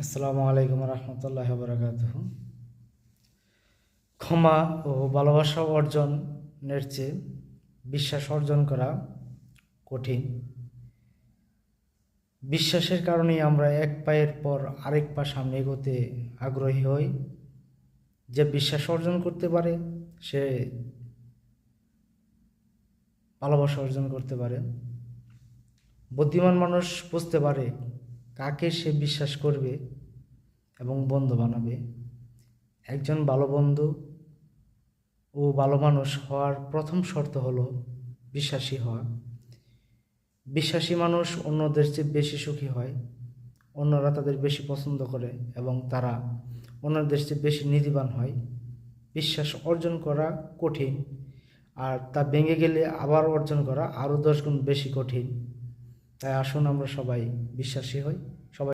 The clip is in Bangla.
আসসালামু আলাইকুম রহমতুল্লাহ বরকাতুহ। ক্ষমা ও ভালোবাসা অর্জনের চেয়ে বিশ্বাস অর্জন করা কঠিন। বিশ্বাসের কারণেই আমরা এক পায়ের পর আরেক পা সামনে এগোতে আগ্রহী হই। যে বিশ্বাস অর্জন করতে পারে সে ভালোবাসা অর্জন করতে পারে। বুদ্ধিমান মানুষ বুঝতে পারে কাকে সে বিশ্বাস করবে এবং বন্ধু বানাবে। একজন ভালো বন্ধু ও ভালো মানুষ হওয়ার প্রথম শর্ত হলো বিশ্বাসী হওয়া। বিশ্বাসী মানুষ অন্যদের চেয়ে বেশি সুখী হয়, অন্যরা তাদের বেশি পছন্দ করে এবং তারা অন্যদের চেয়ে বেশি নীতিবান হয়। বিশ্বাস অর্জন করা কঠিন, আর তা ভেঙে গেলে আবার অর্জন করা আরও 10 গুণ বেশি কঠিন। তাই আসুন আমরা সবাই বিশ্বাসী হই।